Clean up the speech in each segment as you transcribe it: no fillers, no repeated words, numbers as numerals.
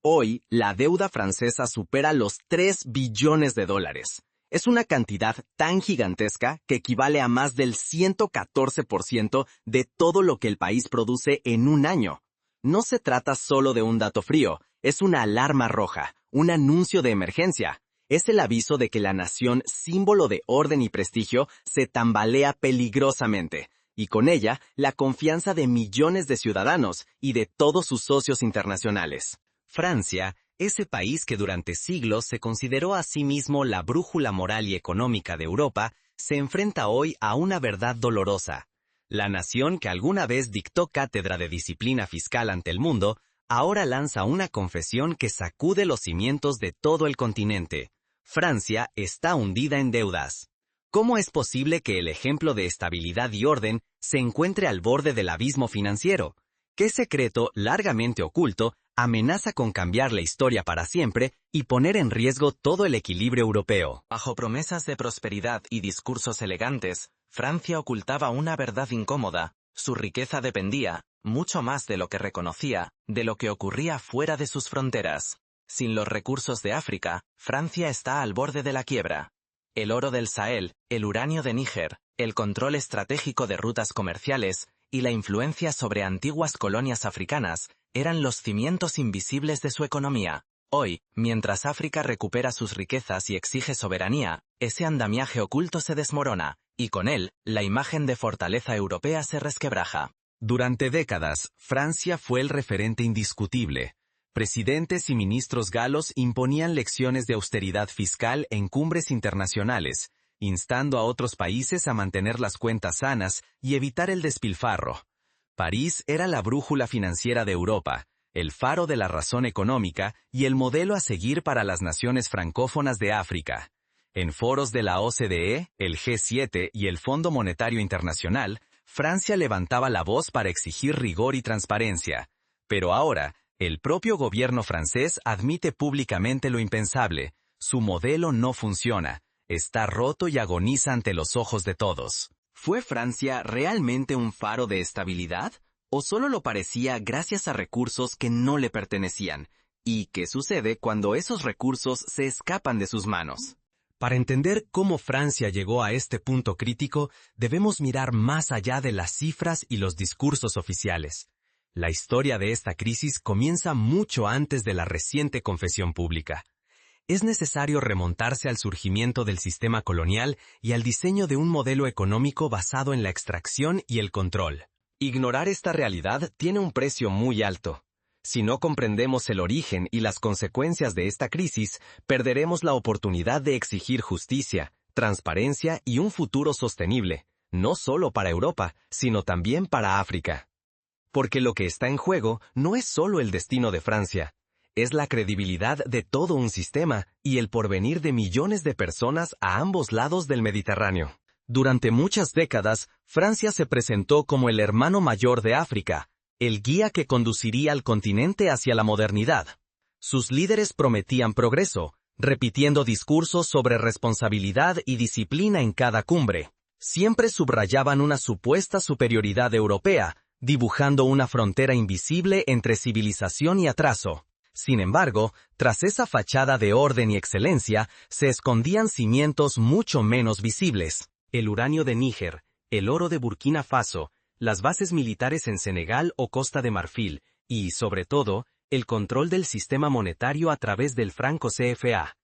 Hoy, la deuda francesa supera los 3 billones de dólares. Es una cantidad tan gigantesca que equivale a más del 114% de todo lo que el país produce en un año. No se trata solo de un dato frío, es una alarma roja, un anuncio de emergencia. Es el aviso de que la nación, símbolo de orden y prestigio, se tambalea peligrosamente, y con ella, la confianza de millones de ciudadanos y de todos sus socios internacionales. Francia, ese país que durante siglos se consideró a sí mismo la brújula moral y económica de Europa, se enfrenta hoy a una verdad dolorosa. La nación que alguna vez dictó cátedra de disciplina fiscal ante el mundo, ahora lanza una confesión que sacude los cimientos de todo el continente. Francia está hundida en deudas. ¿Cómo es posible que el ejemplo de estabilidad y orden se encuentre al borde del abismo financiero? ¿Qué secreto largamente oculto amenaza con cambiar la historia para siempre y poner en riesgo todo el equilibrio europeo? Bajo promesas de prosperidad y discursos elegantes, Francia ocultaba una verdad incómoda. Su riqueza dependía, mucho más de lo que reconocía, de lo que ocurría fuera de sus fronteras. Sin los recursos de África, Francia está al borde de la quiebra. El oro del Sahel, el uranio de Níger, el control estratégico de rutas comerciales y la influencia sobre antiguas colonias africanas eran los cimientos invisibles de su economía. Hoy, mientras África recupera sus riquezas y exige soberanía, ese andamiaje oculto se desmorona, y con él, la imagen de fortaleza europea se resquebraja. Durante décadas, Francia fue el referente indiscutible. Presidentes y ministros galos imponían lecciones de austeridad fiscal en cumbres internacionales, instando a otros países a mantener las cuentas sanas y evitar el despilfarro. París era la brújula financiera de Europa, el faro de la razón económica y el modelo a seguir para las naciones francófonas de África. En foros de la OCDE, el G7 y el Fondo Monetario Internacional, Francia levantaba la voz para exigir rigor y transparencia. Pero ahora, el propio gobierno francés admite públicamente lo impensable. Su modelo no funciona, está roto y agoniza ante los ojos de todos. ¿Fue Francia realmente un faro de estabilidad? ¿O solo lo parecía gracias a recursos que no le pertenecían? ¿Y qué sucede cuando esos recursos se escapan de sus manos? Para entender cómo Francia llegó a este punto crítico, debemos mirar más allá de las cifras y los discursos oficiales. La historia de esta crisis comienza mucho antes de la reciente confesión pública. Es necesario remontarse al surgimiento del sistema colonial y al diseño de un modelo económico basado en la extracción y el control. Ignorar esta realidad tiene un precio muy alto. Si no comprendemos el origen y las consecuencias de esta crisis, perderemos la oportunidad de exigir justicia, transparencia y un futuro sostenible, no solo para Europa, sino también para África. Porque lo que está en juego no es solo el destino de Francia, es la credibilidad de todo un sistema y el porvenir de millones de personas a ambos lados del Mediterráneo. Durante muchas décadas, Francia se presentó como el hermano mayor de África, el guía que conduciría al continente hacia la modernidad. Sus líderes prometían progreso, repitiendo discursos sobre responsabilidad y disciplina en cada cumbre. Siempre subrayaban una supuesta superioridad europea, dibujando una frontera invisible entre civilización y atraso. Sin embargo, tras esa fachada de orden y excelencia, se escondían cimientos mucho menos visibles. El uranio de Níger, el oro de Burkina Faso, las bases militares en Senegal o Costa de Marfil, y, sobre todo, el control del sistema monetario a través del franco CFA.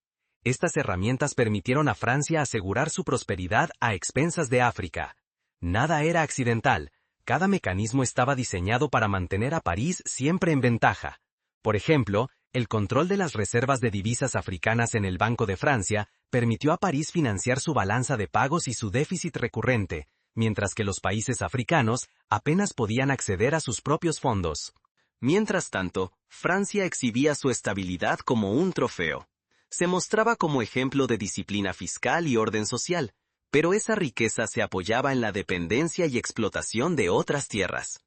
Estas herramientas permitieron a Francia asegurar su prosperidad a expensas de África. Nada era accidental. Cada mecanismo estaba diseñado para mantener a París siempre en ventaja. Por ejemplo, el control de las reservas de divisas africanas en el Banco de Francia permitió a París financiar su balanza de pagos y su déficit recurrente, mientras que los países africanos apenas podían acceder a sus propios fondos. Mientras tanto, Francia exhibía su estabilidad como un trofeo. Se mostraba como ejemplo de disciplina fiscal y orden social, pero esa riqueza se apoyaba en la dependencia y explotación de otras tierras.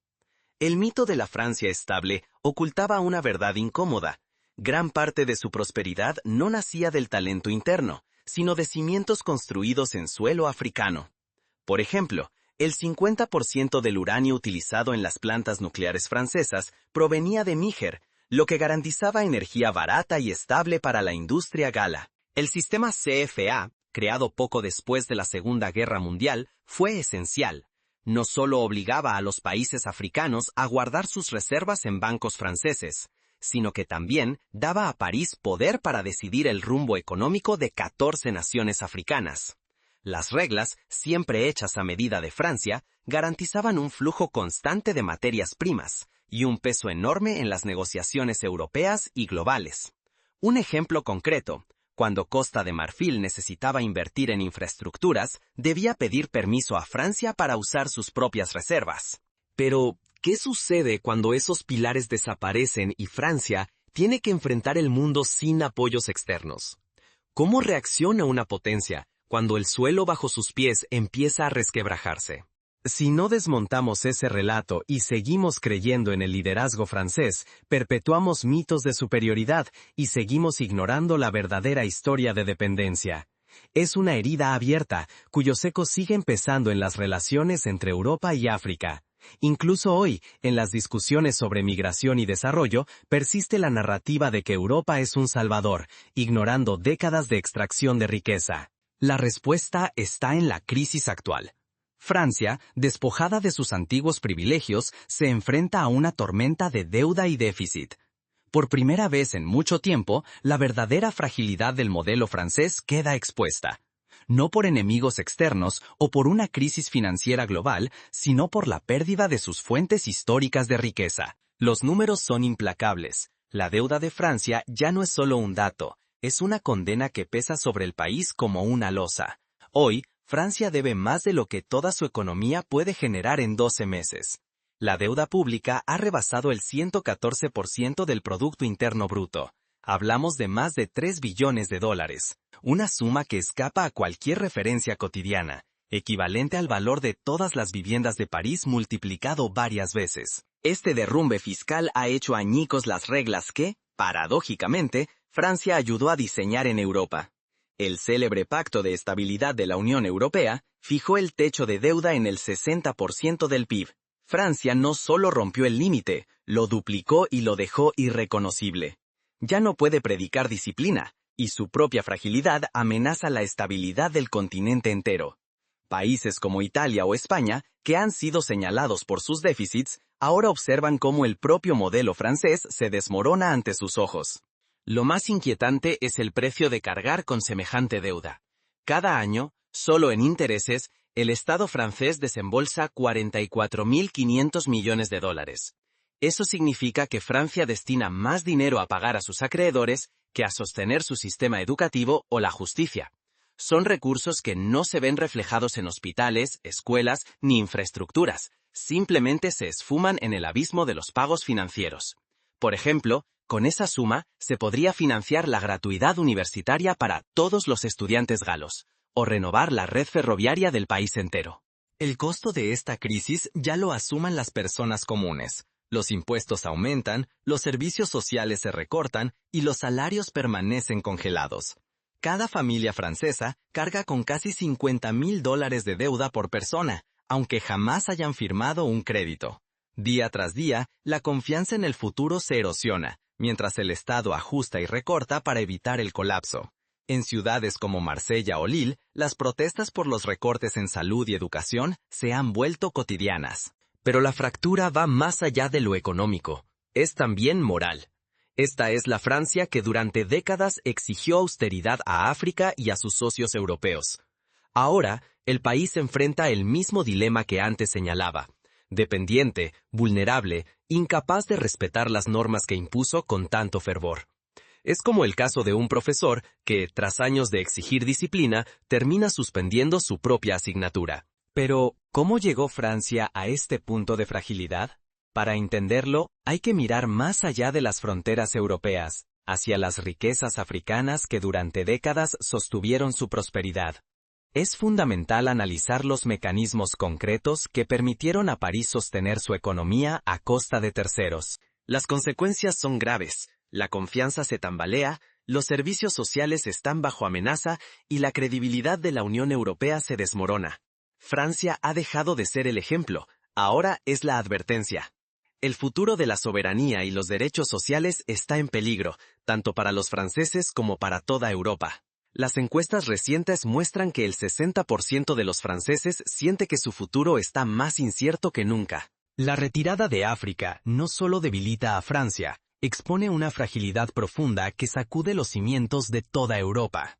El mito de la Francia estable ocultaba una verdad incómoda. Gran parte de su prosperidad no nacía del talento interno, sino de cimientos construidos en suelo africano. Por ejemplo, el 50% del uranio utilizado en las plantas nucleares francesas provenía de Níger, lo que garantizaba energía barata y estable para la industria gala. El sistema CFA, creado poco después de la Segunda Guerra Mundial, fue esencial. No solo obligaba a los países africanos a guardar sus reservas en bancos franceses, sino que también daba a París poder para decidir el rumbo económico de 14 naciones africanas. Las reglas, siempre hechas a medida de Francia, garantizaban un flujo constante de materias primas y un peso enorme en las negociaciones europeas y globales. Un ejemplo concreto: cuando Costa de Marfil necesitaba invertir en infraestructuras, debía pedir permiso a Francia para usar sus propias reservas. Pero, ¿qué sucede cuando esos pilares desaparecen y Francia tiene que enfrentar el mundo sin apoyos externos? ¿Cómo reacciona una potencia cuando el suelo bajo sus pies empieza a resquebrajarse? Si no desmontamos ese relato y seguimos creyendo en el liderazgo francés, perpetuamos mitos de superioridad y seguimos ignorando la verdadera historia de dependencia. Es una herida abierta, cuyos ecos siguen pesando en las relaciones entre Europa y África. Incluso hoy, en las discusiones sobre migración y desarrollo, persiste la narrativa de que Europa es un salvador, ignorando décadas de extracción de riqueza. La respuesta está en la crisis actual. Francia, despojada de sus antiguos privilegios, se enfrenta a una tormenta de deuda y déficit. Por primera vez en mucho tiempo, la verdadera fragilidad del modelo francés queda expuesta. No por enemigos externos o por una crisis financiera global, sino por la pérdida de sus fuentes históricas de riqueza. Los números son implacables. La deuda de Francia ya no es solo un dato, es una condena que pesa sobre el país como una losa. Hoy, Francia debe más de lo que toda su economía puede generar en 12 meses. La deuda pública ha rebasado el 114% del Producto Interno Bruto. Hablamos de más de 3 billones de dólares, una suma que escapa a cualquier referencia cotidiana, equivalente al valor de todas las viviendas de París multiplicado varias veces. Este derrumbe fiscal ha hecho añicos las reglas que, paradójicamente, Francia ayudó a diseñar en Europa. El célebre Pacto de Estabilidad de la Unión Europea fijó el techo de deuda en el 60% del PIB. Francia no solo rompió el límite, lo duplicó y lo dejó irreconocible. Ya no puede predicar disciplina, y su propia fragilidad amenaza la estabilidad del continente entero. Países como Italia o España, que han sido señalados por sus déficits, ahora observan cómo el propio modelo francés se desmorona ante sus ojos. Lo más inquietante es el precio de cargar con semejante deuda. Cada año, solo en intereses, el Estado francés desembolsa 44.500 millones de dólares. Eso significa que Francia destina más dinero a pagar a sus acreedores que a sostener su sistema educativo o la justicia. Son recursos que no se ven reflejados en hospitales, escuelas ni infraestructuras, simplemente se esfuman en el abismo de los pagos financieros. Por ejemplo, con esa suma se podría financiar la gratuidad universitaria para todos los estudiantes galos, o renovar la red ferroviaria del país entero. El costo de esta crisis ya lo asuman las personas comunes. Los impuestos aumentan, los servicios sociales se recortan y los salarios permanecen congelados. Cada familia francesa carga con casi $50.000 de deuda por persona, aunque jamás hayan firmado un crédito. Día tras día, la confianza en el futuro se erosiona, mientras el Estado ajusta y recorta para evitar el colapso. En ciudades como Marsella o Lille, las protestas por los recortes en salud y educación se han vuelto cotidianas. Pero la fractura va más allá de lo económico. Es también moral. Esta es la Francia que durante décadas exigió austeridad a África y a sus socios europeos. Ahora, el país enfrenta el mismo dilema que antes señalaba: dependiente, vulnerable, incapaz de respetar las normas que impuso con tanto fervor. Es como el caso de un profesor que, tras años de exigir disciplina, termina suspendiendo su propia asignatura. Pero, ¿cómo llegó Francia a este punto de fragilidad? Para entenderlo, hay que mirar más allá de las fronteras europeas, hacia las riquezas africanas que durante décadas sostuvieron su prosperidad. Es fundamental analizar los mecanismos concretos que permitieron a París sostener su economía a costa de terceros. Las consecuencias son graves, la confianza se tambalea, los servicios sociales están bajo amenaza y la credibilidad de la Unión Europea se desmorona. Francia ha dejado de ser el ejemplo, ahora es la advertencia. El futuro de la soberanía y los derechos sociales está en peligro, tanto para los franceses como para toda Europa. Las encuestas recientes muestran que el 60% de los franceses siente que su futuro está más incierto que nunca. La retirada de África no solo debilita a Francia, expone una fragilidad profunda que sacude los cimientos de toda Europa.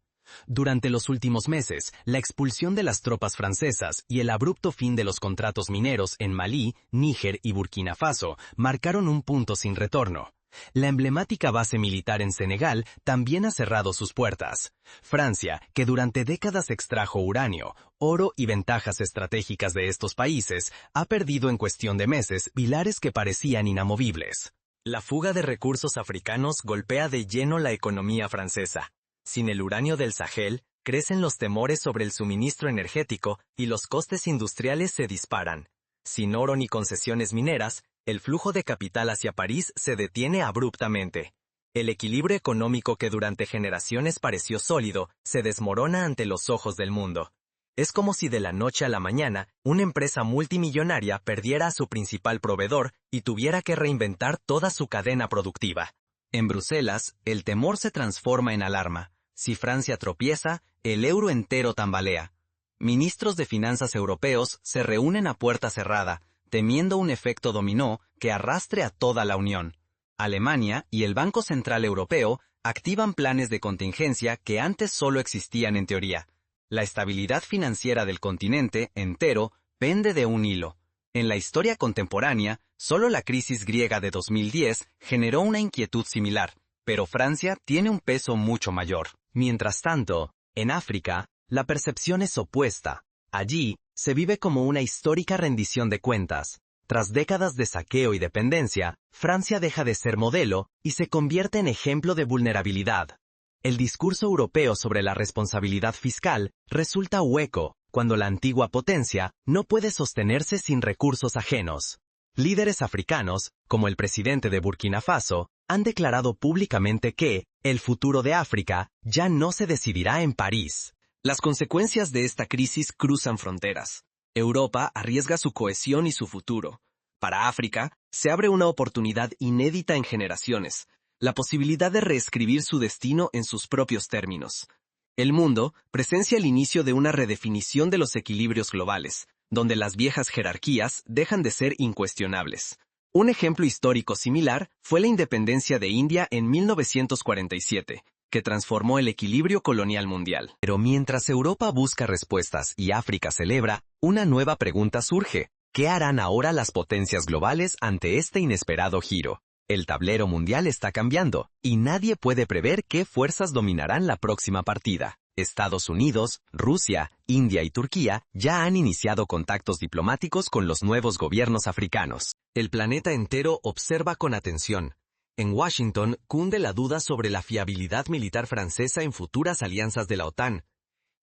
Durante los últimos meses, la expulsión de las tropas francesas y el abrupto fin de los contratos mineros en Malí, Níger y Burkina Faso marcaron un punto sin retorno. La emblemática base militar en Senegal también ha cerrado sus puertas. Francia, que durante décadas extrajo uranio, oro y ventajas estratégicas de estos países, ha perdido en cuestión de meses pilares que parecían inamovibles. La fuga de recursos africanos golpea de lleno la economía francesa. Sin el uranio del Sahel, crecen los temores sobre el suministro energético y los costes industriales se disparan. Sin oro ni concesiones mineras, el flujo de capital hacia París se detiene abruptamente. El equilibrio económico que durante generaciones pareció sólido, se desmorona ante los ojos del mundo. Es como si de la noche a la mañana, una empresa multimillonaria perdiera a su principal proveedor y tuviera que reinventar toda su cadena productiva. En Bruselas, el temor se transforma en alarma. Si Francia tropieza, el euro entero tambalea. Ministros de finanzas europeos se reúnen a puerta cerrada, temiendo un efecto dominó que arrastre a toda la Unión. Alemania y el Banco Central Europeo activan planes de contingencia que antes solo existían en teoría. La estabilidad financiera del continente entero pende de un hilo. En la historia contemporánea, solo la crisis griega de 2010 generó una inquietud similar, pero Francia tiene un peso mucho mayor. Mientras tanto, en África, la percepción es opuesta. Allí, se vive como una histórica rendición de cuentas. Tras décadas de saqueo y dependencia, Francia deja de ser modelo y se convierte en ejemplo de vulnerabilidad. El discurso europeo sobre la responsabilidad fiscal resulta hueco cuando la antigua potencia no puede sostenerse sin recursos ajenos. Líderes africanos, como el presidente de Burkina Faso, han declarado públicamente que el futuro de África ya no se decidirá en París. Las consecuencias de esta crisis cruzan fronteras. Europa arriesga su cohesión y su futuro. Para África, se abre una oportunidad inédita en generaciones, la posibilidad de reescribir su destino en sus propios términos. El mundo presencia el inicio de una redefinición de los equilibrios globales, donde las viejas jerarquías dejan de ser incuestionables. Un ejemplo histórico similar fue la independencia de India en 1947, que transformó el equilibrio colonial mundial. Pero mientras Europa busca respuestas y África celebra, una nueva pregunta surge. ¿Qué harán ahora las potencias globales ante este inesperado giro? El tablero mundial está cambiando, y nadie puede prever qué fuerzas dominarán la próxima partida. Estados Unidos, Rusia, India y Turquía ya han iniciado contactos diplomáticos con los nuevos gobiernos africanos. El planeta entero observa con atención. En Washington cunde la duda sobre la fiabilidad militar francesa en futuras alianzas de la OTAN.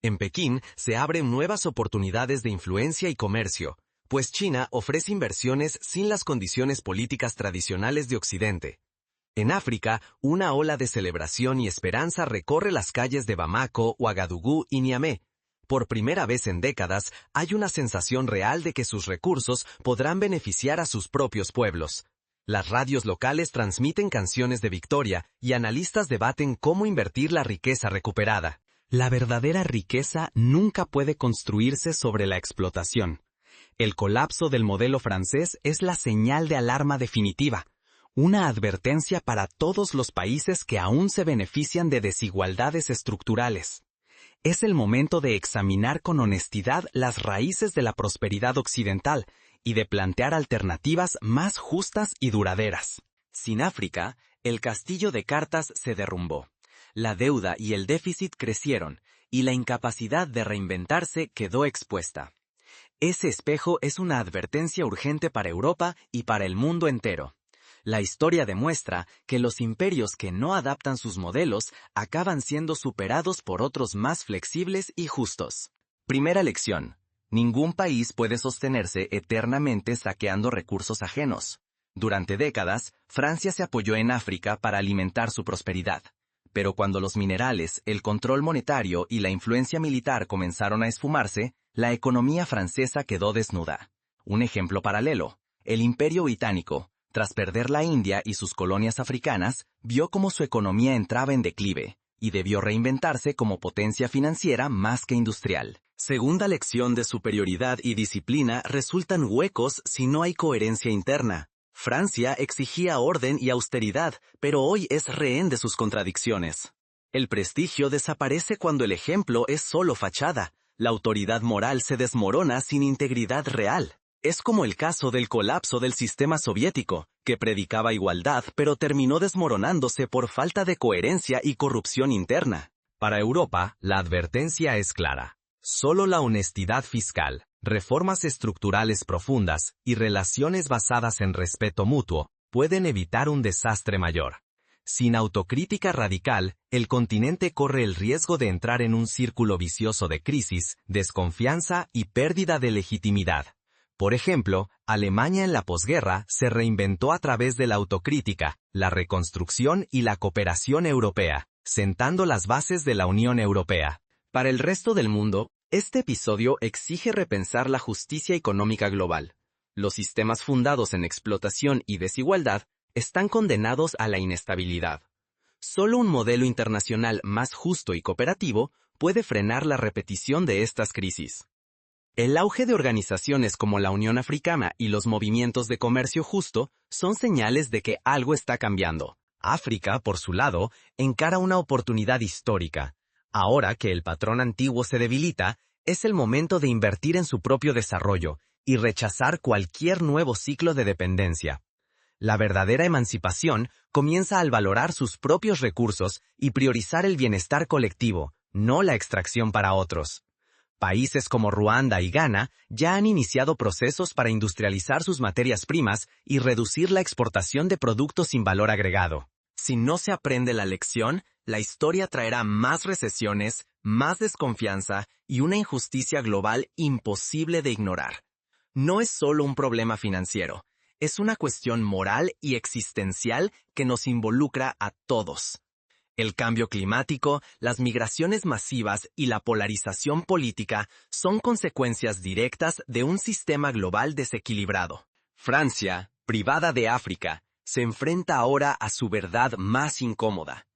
En Pekín se abren nuevas oportunidades de influencia y comercio, pues China ofrece inversiones sin las condiciones políticas tradicionales de Occidente. En África, una ola de celebración y esperanza recorre las calles de Bamako, Ouagadougou y Niamey. Por primera vez en décadas, hay una sensación real de que sus recursos podrán beneficiar a sus propios pueblos. Las radios locales transmiten canciones de victoria y analistas debaten cómo invertir la riqueza recuperada. La verdadera riqueza nunca puede construirse sobre la explotación. El colapso del modelo francés es la señal de alarma definitiva, una advertencia para todos los países que aún se benefician de desigualdades estructurales. Es el momento de examinar con honestidad las raíces de la prosperidad occidental y de plantear alternativas más justas y duraderas. Sin África, el castillo de cartas se derrumbó. La deuda y el déficit crecieron, y la incapacidad de reinventarse quedó expuesta. Ese espejo es una advertencia urgente para Europa y para el mundo entero. La historia demuestra que los imperios que no adaptan sus modelos acaban siendo superados por otros más flexibles y justos. Primera lección. Ningún país puede sostenerse eternamente saqueando recursos ajenos. Durante décadas, Francia se apoyó en África para alimentar su prosperidad. Pero cuando los minerales, el control monetario y la influencia militar comenzaron a esfumarse, la economía francesa quedó desnuda. Un ejemplo paralelo. El Imperio Británico, Tras perder la India y sus colonias africanas, vio cómo su economía entraba en declive, y debió reinventarse como potencia financiera más que industrial. Segunda lección de superioridad y disciplina resultan huecos si no hay coherencia interna. Francia exigía orden y austeridad, pero hoy es rehén de sus contradicciones. El prestigio desaparece cuando el ejemplo es solo fachada. La autoridad moral se desmorona sin integridad real. Es como el caso del colapso del sistema soviético, que predicaba igualdad pero terminó desmoronándose por falta de coherencia y corrupción interna. Para Europa, la advertencia es clara. Solo la honestidad fiscal, reformas estructurales profundas y relaciones basadas en respeto mutuo pueden evitar un desastre mayor. Sin autocrítica radical, el continente corre el riesgo de entrar en un círculo vicioso de crisis, desconfianza y pérdida de legitimidad. Por ejemplo, Alemania en la posguerra se reinventó a través de la autocrítica, la reconstrucción y la cooperación europea, sentando las bases de la Unión Europea. Para el resto del mundo, este episodio exige repensar la justicia económica global. Los sistemas fundados en explotación y desigualdad están condenados a la inestabilidad. Solo un modelo internacional más justo y cooperativo puede frenar la repetición de estas crisis. El auge de organizaciones como la Unión Africana y los movimientos de comercio justo son señales de que algo está cambiando. África, por su lado, encara una oportunidad histórica. Ahora que el patrón antiguo se debilita, es el momento de invertir en su propio desarrollo y rechazar cualquier nuevo ciclo de dependencia. La verdadera emancipación comienza al valorar sus propios recursos y priorizar el bienestar colectivo, no la extracción para otros. Países como Ruanda y Ghana ya han iniciado procesos para industrializar sus materias primas y reducir la exportación de productos sin valor agregado. Si no se aprende la lección, la historia traerá más recesiones, más desconfianza y una injusticia global imposible de ignorar. No es solo un problema financiero, es una cuestión moral y existencial que nos involucra a todos. El cambio climático, las migraciones masivas y la polarización política son consecuencias directas de un sistema global desequilibrado. Francia, privada de África, se enfrenta ahora a su verdad más incómoda.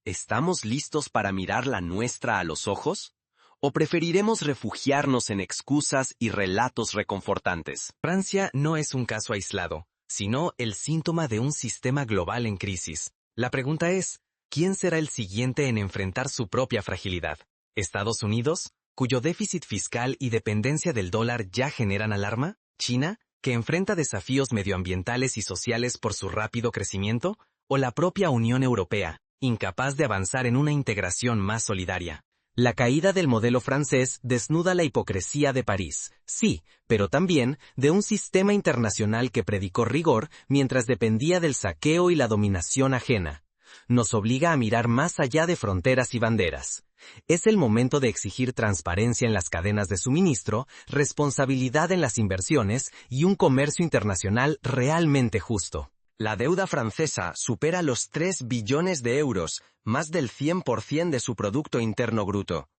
¿Estamos listos para mirar la nuestra a los ojos? ¿O preferiremos refugiarnos en excusas y relatos reconfortantes? Francia no es un caso aislado, sino el síntoma de un sistema global en crisis. La pregunta es, ¿quién será el siguiente en enfrentar su propia fragilidad? ¿Estados Unidos, cuyo déficit fiscal y dependencia del dólar ya generan alarma? ¿China, que enfrenta desafíos medioambientales y sociales por su rápido crecimiento? ¿O la propia Unión Europea, incapaz de avanzar en una integración más solidaria? La caída del modelo francés desnuda la hipocresía de París, sí, pero también de un sistema internacional que predicó rigor mientras dependía del saqueo y la dominación ajena. Nos obliga a mirar más allá de fronteras y banderas. Es el momento de exigir transparencia en las cadenas de suministro, responsabilidad en las inversiones y un comercio internacional realmente justo. La deuda francesa supera los 3 billones de euros, más del 100% de su Producto Interno Bruto.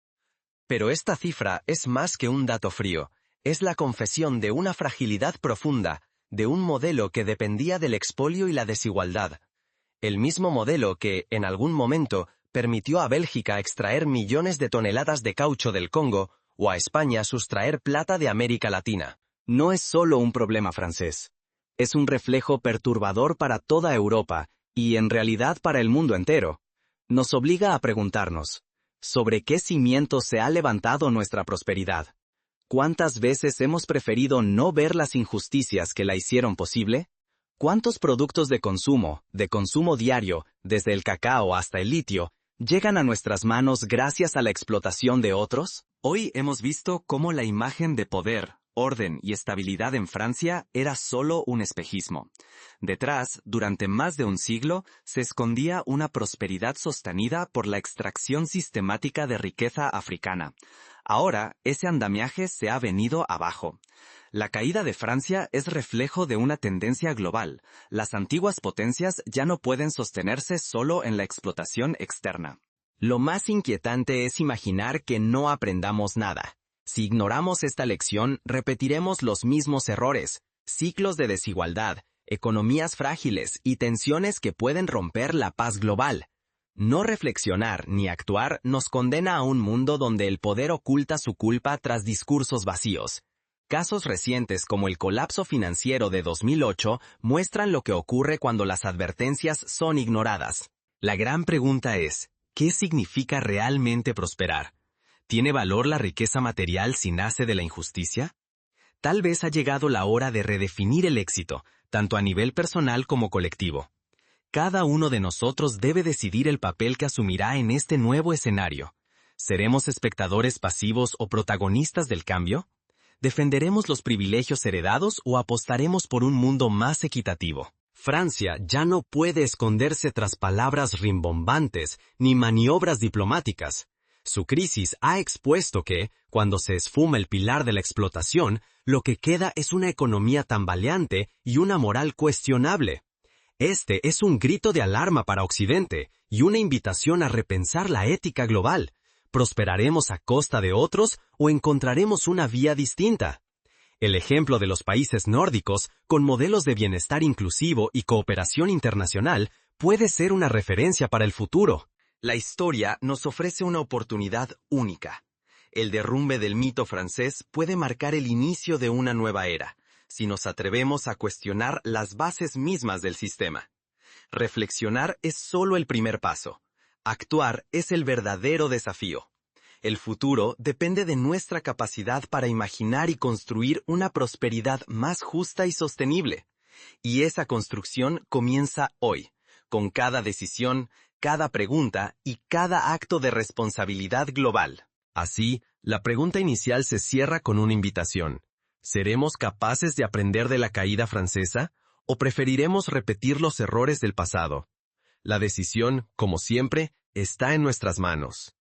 Pero esta cifra es más que un dato frío, es la confesión de una fragilidad profunda, de un modelo que dependía del expolio y la desigualdad. El mismo modelo que, en algún momento, permitió a Bélgica extraer millones de toneladas de caucho del Congo o a España sustraer plata de América Latina. No es solo un problema francés. Es un reflejo perturbador para toda Europa y, en realidad, para el mundo entero. Nos obliga a preguntarnos, ¿sobre qué cimientos se ha levantado nuestra prosperidad? ¿Cuántas veces hemos preferido no ver las injusticias que la hicieron posible? ¿Cuántos productos de consumo diario, desde el cacao hasta el litio, llegan a nuestras manos gracias a la explotación de otros? Hoy hemos visto cómo la imagen de poder, orden y estabilidad en Francia era solo un espejismo. Detrás, durante más de un siglo, se escondía una prosperidad sostenida por la extracción sistemática de riqueza africana. Ahora, ese andamiaje se ha venido abajo. La caída de Francia es reflejo de una tendencia global. Las antiguas potencias ya no pueden sostenerse solo en la explotación externa. Lo más inquietante es imaginar que no aprendamos nada. Si ignoramos esta lección, repetiremos los mismos errores, ciclos de desigualdad, economías frágiles y tensiones que pueden romper la paz global. No reflexionar ni actuar nos condena a un mundo donde el poder oculta su culpa tras discursos vacíos. Casos recientes como el colapso financiero de 2008 muestran lo que ocurre cuando las advertencias son ignoradas. La gran pregunta es, ¿qué significa realmente prosperar? ¿Tiene valor la riqueza material si nace de la injusticia? Tal vez ha llegado la hora de redefinir el éxito, tanto a nivel personal como colectivo. Cada uno de nosotros debe decidir el papel que asumirá en este nuevo escenario. ¿Seremos espectadores pasivos o protagonistas del cambio? ¿Defenderemos los privilegios heredados o apostaremos por un mundo más equitativo? Francia ya no puede esconderse tras palabras rimbombantes ni maniobras diplomáticas. Su crisis ha expuesto que, cuando se esfuma el pilar de la explotación, lo que queda es una economía tambaleante y una moral cuestionable. Este es un grito de alarma para Occidente y una invitación a repensar la ética global. ¿Prosperaremos a costa de otros o encontraremos una vía distinta? El ejemplo de los países nórdicos, con modelos de bienestar inclusivo y cooperación internacional, puede ser una referencia para el futuro. La historia nos ofrece una oportunidad única. El derrumbe del mito francés puede marcar el inicio de una nueva era, si nos atrevemos a cuestionar las bases mismas del sistema. Reflexionar es solo el primer paso. Actuar es el verdadero desafío. El futuro depende de nuestra capacidad para imaginar y construir una prosperidad más justa y sostenible. Y esa construcción comienza hoy, con cada decisión, cada pregunta y cada acto de responsabilidad global. Así, la pregunta inicial se cierra con una invitación. ¿Seremos capaces de aprender de la caída francesa o preferiremos repetir los errores del pasado? La decisión, como siempre, está en nuestras manos.